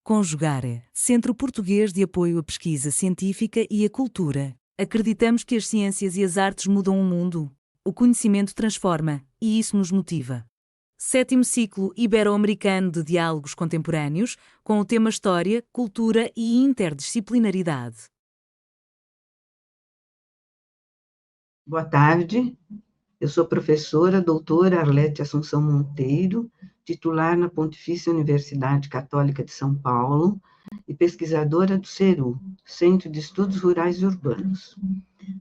Conjugare, Centro Português de Apoio à Pesquisa Científica e à Cultura. Acreditamos que as ciências e as artes mudam o mundo. O conhecimento transforma, e isso nos motiva. Sétimo ciclo ibero-americano de diálogos contemporâneos, com o tema História, Cultura e Interdisciplinaridade. Boa tarde, eu sou professora doutora Arlete Assunção Monteiro, titular na Pontifícia Universidade Católica de São Paulo e pesquisadora do CERU, Centro de Estudos Rurais e Urbanos.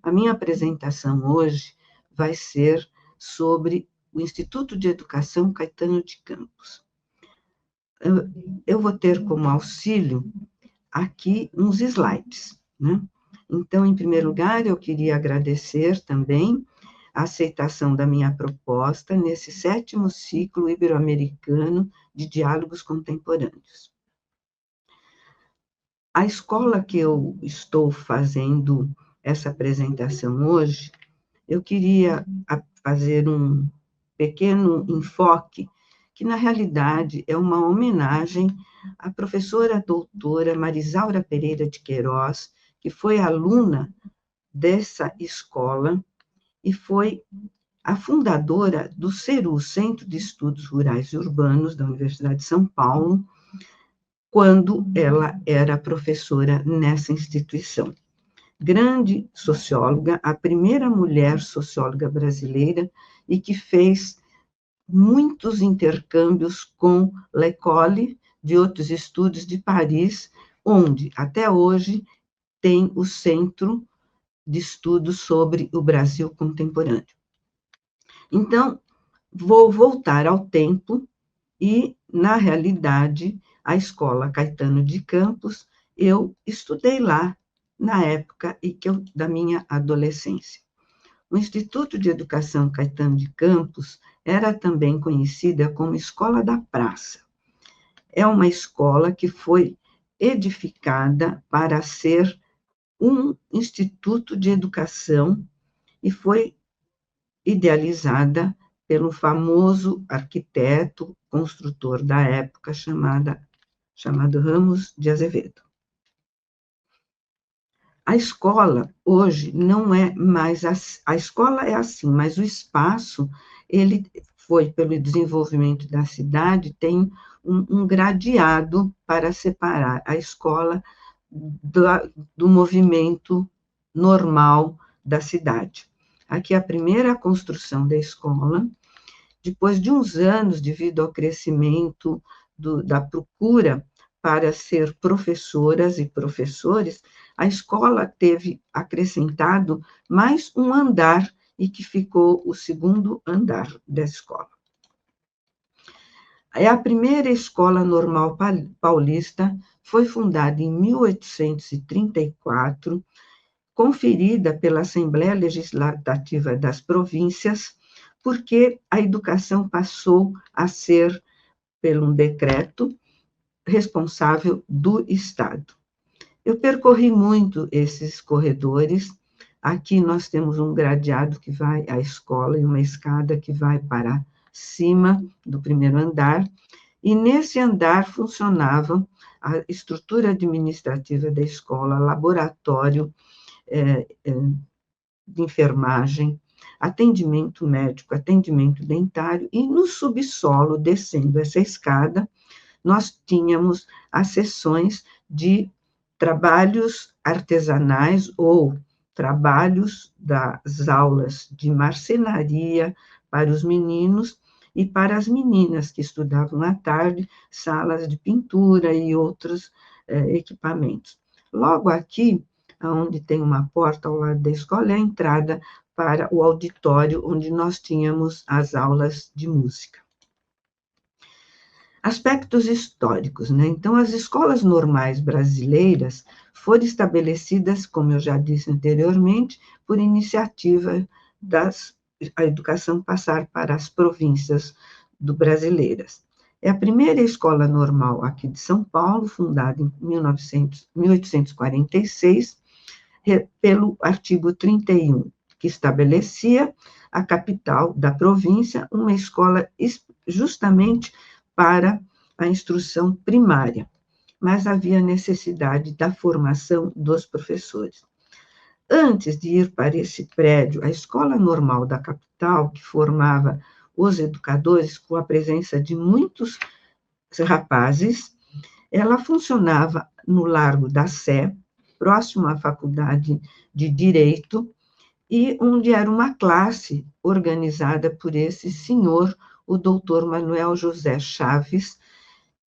A minha apresentação hoje vai ser sobre o Instituto de Educação Caetano de Campos. Eu vou ter como auxílio aqui uns slides, né? Então, em primeiro lugar, eu queria agradecer também a aceitação da minha proposta nesse 7º ciclo ibero-americano de diálogos contemporâneos. A escola que eu estou fazendo essa apresentação hoje, eu queria fazer um pequeno enfoque, que na realidade é uma homenagem à professora doutora Marisaura Pereira de Queiroz, que foi aluna dessa escola e foi a fundadora do CERU, Centro de Estudos Rurais e Urbanos, da Universidade de São Paulo, quando ela era professora nessa instituição. Grande socióloga, a primeira mulher socióloga brasileira e que fez muitos intercâmbios com l'École de Hautes Études de Paris, onde, até hoje, tem o Centro de Estudos sobre o Brasil Contemporâneo. Então, vou voltar ao tempo e, na realidade, a Escola Caetano de Campos, eu estudei lá na época da minha adolescência. O Instituto de Educação Caetano de Campos era também conhecida como Escola da Praça. É uma escola que foi edificada para ser um instituto de educação e foi idealizada pelo famoso arquiteto, construtor da época, chamado Ramos de Azevedo. A escola, hoje, não é mais assim. A escola é assim, mas o espaço, ele foi, pelo desenvolvimento da cidade, tem um gradeado para separar a escola do movimento normal da cidade. Aqui é a primeira construção da escola. Depois de uns anos, devido ao crescimento da procura para ser professoras e professores, a escola teve acrescentado mais um andar e que ficou o 2º andar da escola. É a primeira escola normal paulista, foi fundada em 1834, conferida pela Assembleia Legislativa das Províncias, porque a educação passou a ser, pelo um decreto, responsável do Estado. Eu percorri muito esses corredores. Aqui nós temos um gradeado que vai à escola e uma escada que vai para cima do 1º andar, e nesse andar funcionava a estrutura administrativa da escola, laboratório de enfermagem, atendimento médico, atendimento dentário, e no subsolo, descendo essa escada, nós tínhamos as sessões de trabalhos artesanais ou trabalhos das aulas de marcenaria para os meninos e para as meninas que estudavam à tarde, salas de pintura e outros equipamentos. Logo aqui, onde tem uma porta ao lado da escola, é a entrada para o auditório, onde nós tínhamos as aulas de música. Aspectos históricos, né? Então, as escolas normais brasileiras foram estabelecidas, como eu já disse anteriormente, por iniciativa da educação passar para as províncias brasileiras. É a primeira escola normal aqui de São Paulo, fundada em 1846, pelo artigo 31, que estabelecia a capital da província, uma escola justamente para a instrução primária. mas havia necessidade da formação dos professores. Antes de ir para esse prédio, a Escola Normal da capital, que formava os educadores com a presença de muitos rapazes, ela funcionava no Largo da Sé, próximo à Faculdade de Direito, e onde era uma classe organizada por esse senhor, o doutor Manuel José Chaves,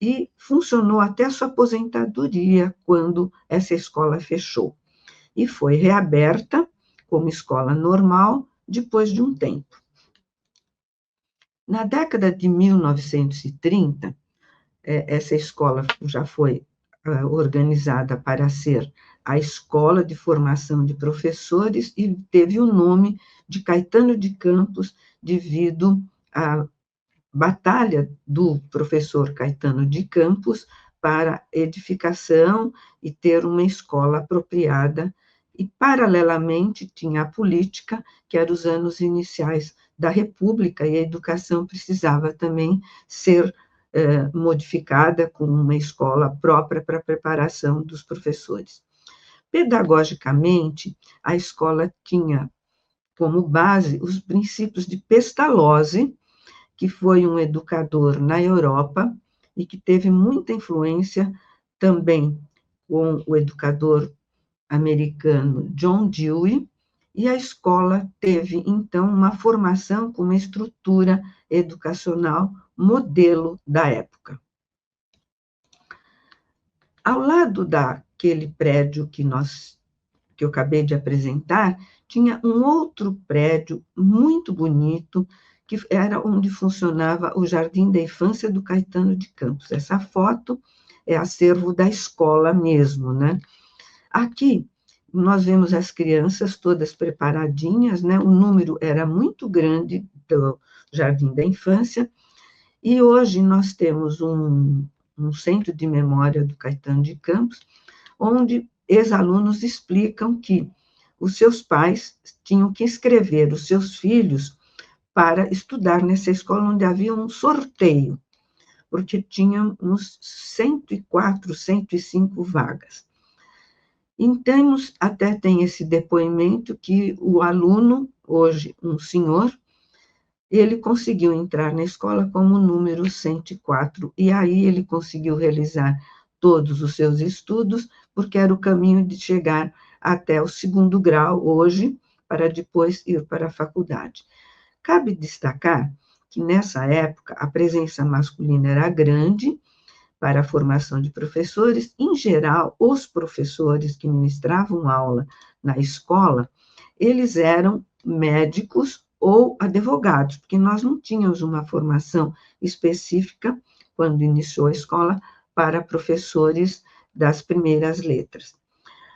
e funcionou até a sua aposentadoria, quando essa escola fechou. E foi reaberta como escola normal depois de um tempo. Na década de 1930, essa escola já foi organizada para ser a Escola de Formação de Professores e teve o nome de Caetano de Campos devido à batalha do professor Caetano de Campos para edificação e ter uma escola apropriada, e, paralelamente, tinha a política, que eram os anos iniciais da República, e a educação precisava também ser modificada com uma escola própria para a preparação dos professores. Pedagogicamente, a escola tinha como base os princípios de Pestalozzi, que foi um educador na Europa e que teve muita influência também com o educador americano John Dewey, e a escola teve, então, uma formação com uma estrutura educacional modelo da época. Ao lado daquele prédio que eu acabei de apresentar, tinha um outro prédio muito bonito, que era onde funcionava o Jardim da Infância do Caetano de Campos. Essa foto é acervo da escola mesmo, né? Aqui, nós vemos as crianças todas preparadinhas, né? O número era muito grande do Jardim da Infância, e hoje nós temos um centro de memória do Caetano de Campos, onde ex-alunos explicam que os seus pais tinham que inscrever os seus filhos para estudar nessa escola, onde havia um sorteio, porque tinha uns 104, 105 vagas. Então, até tem esse depoimento que o aluno, hoje um senhor, ele conseguiu entrar na escola como número 104, e aí ele conseguiu realizar todos os seus estudos, porque era o caminho de chegar até o 2º grau hoje, para depois ir para a faculdade. Cabe destacar que, nessa época, a presença masculina era grande para a formação de professores. Em geral, os professores que ministravam aula na escola, eles eram médicos ou advogados, porque nós não tínhamos uma formação específica, quando iniciou a escola, para professores das primeiras letras.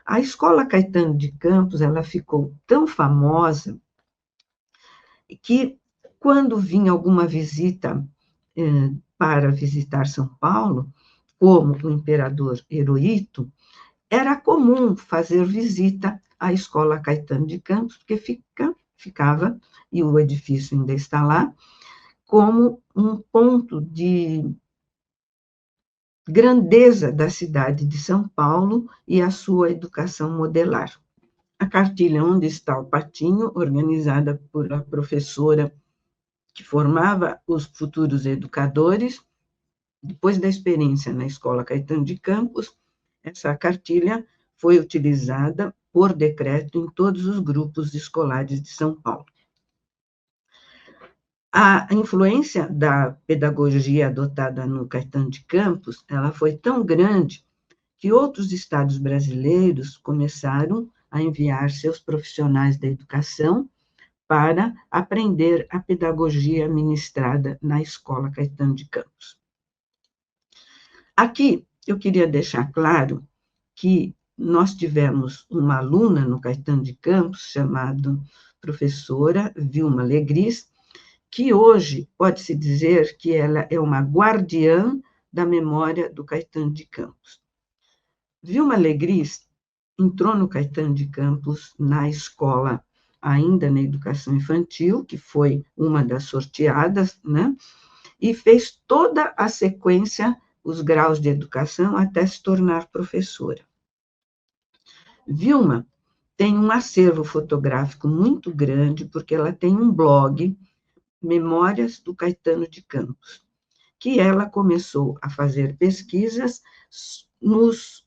A Escola Caetano de Campos, ela ficou tão famosa que, quando vinha alguma visita para visitar São Paulo, como o imperador Hirohito, era comum fazer visita à Escola Caetano de Campos, porque ficava, e o edifício ainda está lá, como um ponto de grandeza da cidade de São Paulo e a sua educação modelar. A cartilha Onde está o Patinho, organizada por a professora que formava os futuros educadores, depois da experiência na Escola Caetano de Campos, essa cartilha foi utilizada por decreto em todos os grupos escolares de São Paulo. A influência da pedagogia adotada no Caetano de Campos, ela foi tão grande que outros estados brasileiros começaram a enviar seus profissionais da educação para aprender a pedagogia ministrada na Escola Caetano de Campos. Aqui, eu queria deixar claro que nós tivemos uma aluna no Caetano de Campos, chamada professora Vilma Legris, que hoje pode-se dizer que ela é uma guardiã da memória do Caetano de Campos. Vilma Legris entrou no Caetano de Campos na escola, ainda na educação infantil, que foi uma das sorteadas, né? E fez toda a sequência os graus de educação até se tornar professora. Vilma tem um acervo fotográfico muito grande, porque ela tem um blog, Memórias do Caetano de Campos, que ela começou a fazer pesquisas nos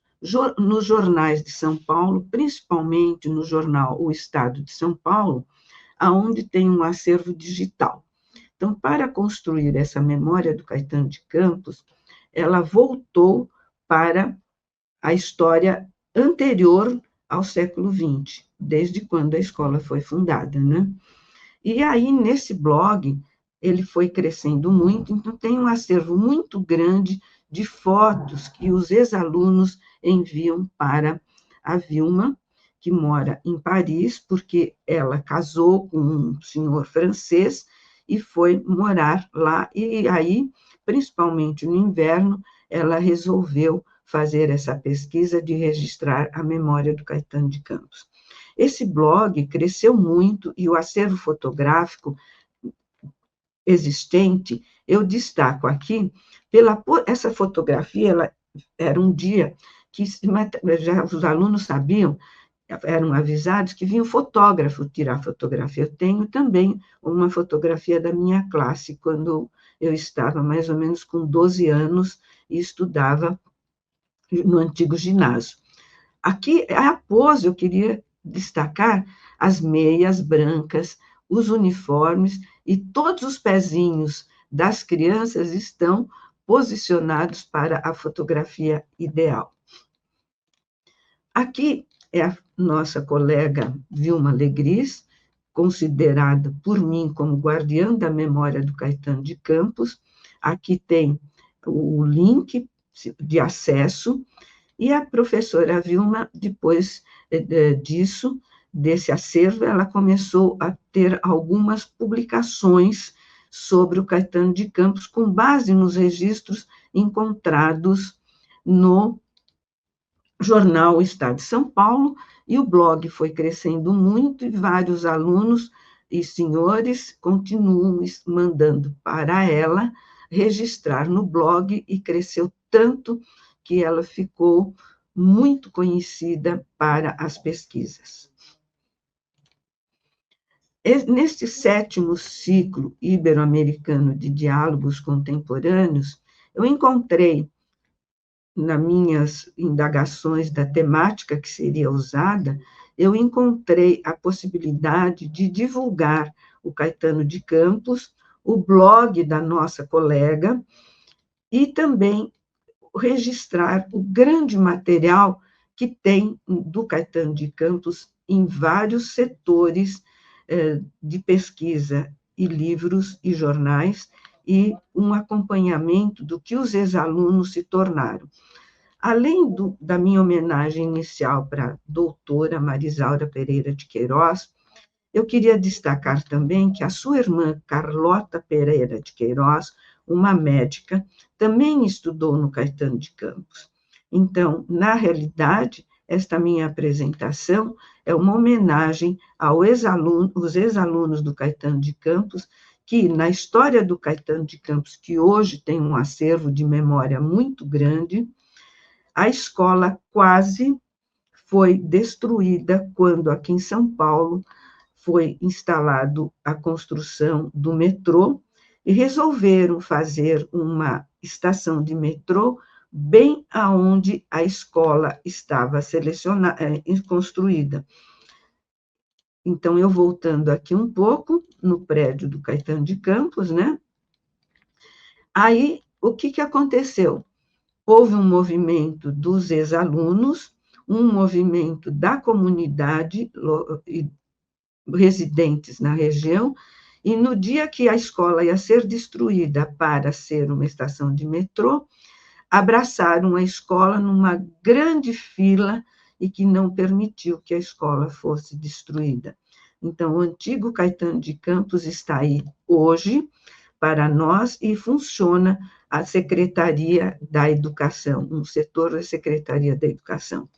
jornais de São Paulo, principalmente no jornal O Estado de São Paulo, aonde tem um acervo digital. Então, para construir essa memória do Caetano de Campos, ela voltou para a história anterior ao século XX, desde quando a escola foi fundada, né? E aí, nesse blog, ele foi crescendo muito, então tem um acervo muito grande de fotos que os ex-alunos enviam para a Vilma, que mora em Paris, porque ela casou com um senhor francês e foi morar lá, e aí, principalmente no inverno, ela resolveu fazer essa pesquisa de registrar a memória do Caetano de Campos. Esse blog cresceu muito e o acervo fotográfico existente, eu destaco aqui, essa fotografia, ela era um dia que já os alunos sabiam, eram avisados que vinha um fotógrafo tirar fotografia. Eu tenho também uma fotografia da minha classe, quando eu estava mais ou menos com 12 anos e estudava no antigo ginásio. Aqui, a pose, eu queria destacar as meias brancas, os uniformes e todos os pezinhos das crianças estão posicionados para a fotografia ideal. Aqui é a nossa colega Vilma Legris, considerada por mim como guardiã da memória do Caetano de Campos. Aqui tem o link de acesso, e a professora Vilma, depois disso, desse acervo, ela começou a ter algumas publicações sobre o Caetano de Campos, com base nos registros encontrados no jornal Estado de São Paulo, e o blog foi crescendo muito, e vários alunos e senhores continuam mandando para ela registrar no blog, e cresceu tanto que ela ficou muito conhecida para as pesquisas. Neste 7º ciclo ibero-americano de diálogos contemporâneos, eu encontrei, nas minhas indagações da temática que seria usada, eu encontrei a possibilidade de divulgar o Caetano de Campos, o blog da nossa colega, e também registrar o grande material que tem do Caetano de Campos em vários setores de pesquisa, e livros e jornais, e um acompanhamento do que os ex-alunos se tornaram. Além da minha homenagem inicial para a doutora Marisaura Pereira de Queiroz, eu queria destacar também que a sua irmã Carlota Pereira de Queiroz, uma médica, também estudou no Caetano de Campos. Então, na realidade, esta minha apresentação é uma homenagem aos ex-alunos do Caetano de Campos, que, na história do Caetano de Campos, que hoje tem um acervo de memória muito grande, a escola quase foi destruída quando, aqui em São Paulo, foi instalado a construção do metrô, e resolveram fazer uma estação de metrô bem aonde a escola estava construída. Então, eu voltando aqui um pouco, no prédio do Caetano de Campos, né? Aí, o que aconteceu? Houve um movimento dos ex-alunos, um movimento da comunidade residentes na região, e no dia que a escola ia ser destruída para ser uma estação de metrô, abraçaram a escola numa grande fila, e que não permitiu que a escola fosse destruída. Então, o antigo Caetano de Campos está aí hoje para nós, e funciona a Secretaria da Educação, um setor da Secretaria da Educação.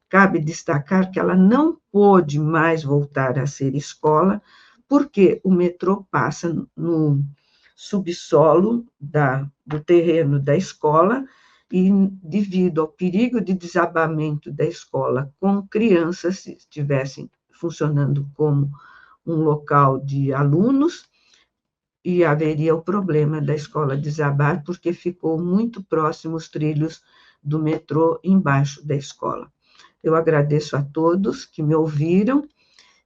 Cabe destacar que ela não pôde mais voltar a ser escola, porque o metrô passa subsolo do terreno da escola, e devido ao perigo de desabamento da escola com crianças, se estivessem funcionando como um local de alunos, e haveria o problema da escola desabar, porque ficou muito próximo os trilhos do metrô embaixo da escola. Eu agradeço a todos que me ouviram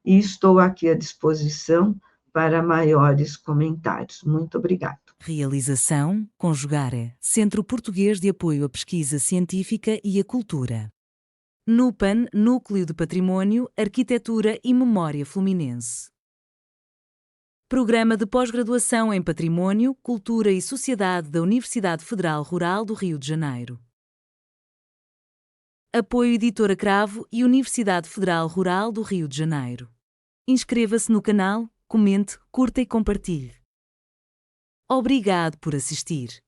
e estou aqui à disposição para maiores comentários. Muito obrigada. Realização Conjugare, Centro Português de Apoio à Pesquisa Científica e à Cultura. NUPAN, Núcleo de Património, Arquitetura e Memória Fluminense. Programa de Pós-Graduação em Património, Cultura e Sociedade da Universidade Federal Rural do Rio de Janeiro. Apoio Editora Cravo e Universidade Federal Rural do Rio de Janeiro. Inscreva-se no canal, comente, curta e compartilhe. Obrigado por assistir.